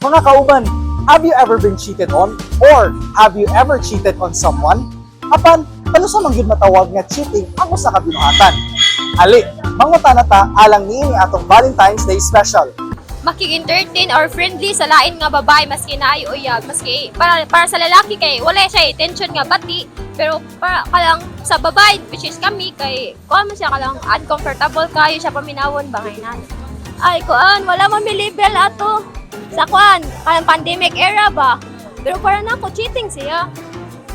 Mga kauban, have you ever been cheated on? Or have you ever cheated on someone? Apan, ano sa mangyud matawag nga cheating ang usa ka binuhatan? Ali, mangutan na ta alang niini atong Valentine's Day special. Makik-entertain or friendly sa lain nga babae maski naayo uyab maski para sa lalaki kay wala siya intention nga bati pero para kalang sa babae which is kami kay kuan man siya kalang uncomfortable kayo siya paminawon bangay na ay kuan wala man mi level ato sa kuan kalang pandemic era ba pero para nako cheating siya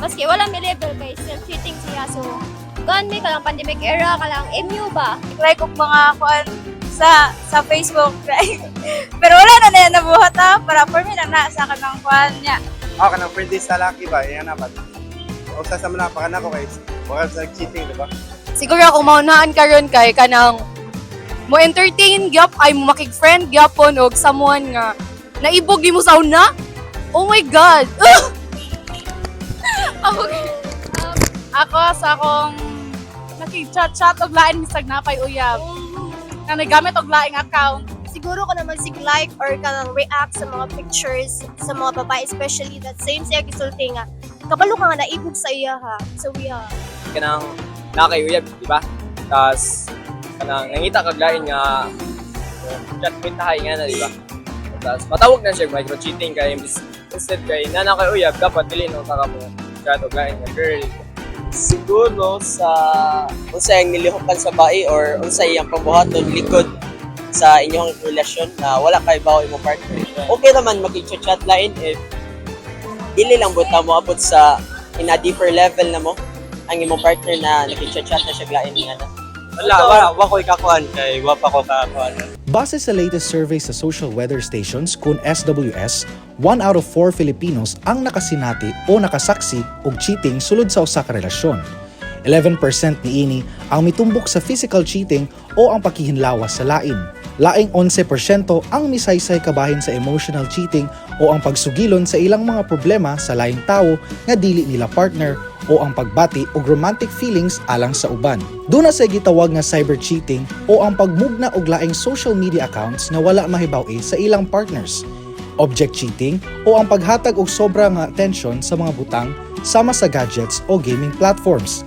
maski wala mi level kay still cheating siya so kuan mi kalang pandemic era kalang MU ba like og mga kuan sa Facebook. Pero wala na yan nabuhat ha. Para for me na sa kanang kuan niya. Ako kanang friendly sa laki ba? Yan na ba? O sa manapakan ako kay wala sa cheating, di ba? Siguro kung maunaan karon kay kanang mo entertain gyap ay mo makig-friend gyapon og someone nga naibog mo sa una. Oh my god. Ako sa akong nakig-chat og lain misag napay uyab. Na nagamit og laing account. Siguro ko naman sig-like or kanang react sa mga pictures sa mga babae, especially that same siya gisulti nga. Kabalo ka nga naibog sa iya ha. So yeah. Kanang nakayuyab, di ba? Tapos, kanang nangita kaglain nga chat with tahay nga na, di ba? Tapos, matawag na siya micro-cheating kay instead kay nanakayuyab, dapat dili nung taka mo chat o glain nga girl. Siguro sa unsa ang nilihukan sa bae or unsa iyang pambuhaton likod sa inyong relasyon na wala kay bawo imong partner. Okay naman makikichat line if dili lang buta mo abot sa in a deeper level na mo ang imong partner na nakichat na siya lain nga na. Wala ko'y kakuan kay wapa ko kakuan. Base sa latest survey sa social weather stations kung SWS, 1 out of 4 Filipinos ang nakasinati o nakasaksi og cheating sulod sa usa ka relasyon. 11% niini ang mitumbok sa physical cheating o ang paghihinlawas sa lain. Laing 11% ang misaysay kabahin sa emotional cheating o ang pagsugilon sa ilang mga problema sa laing tao nga dili nila partner o ang pagbati og romantic feelings alang sa uban. Duna sa gitawag nga cyber cheating o ang pagmugna og laing social media accounts na wala mahibaw-i sa ilang partners. Object cheating o ang paghatag og sobra nga attention sa mga butang sama sa gadgets o gaming platforms.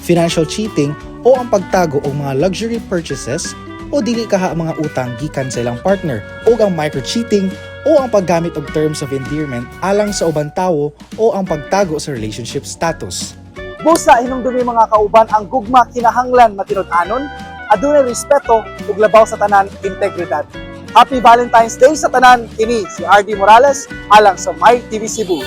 Financial cheating o ang pagtago og mga luxury purchases o dili kaha mga utang gikan sa ilang partner o ang micro-cheating o ang paggamit og terms of endearment alang sa ubang tawo o ang pagtago sa relationship status. Busa hinumdumi mga kauban ang gugma kinahanglan matinud-anon, adunay respeto ug labaw sa tanan integridad. Happy Valentine's Day sa tanan, kini si RD Morales alang sa My TV Cebu.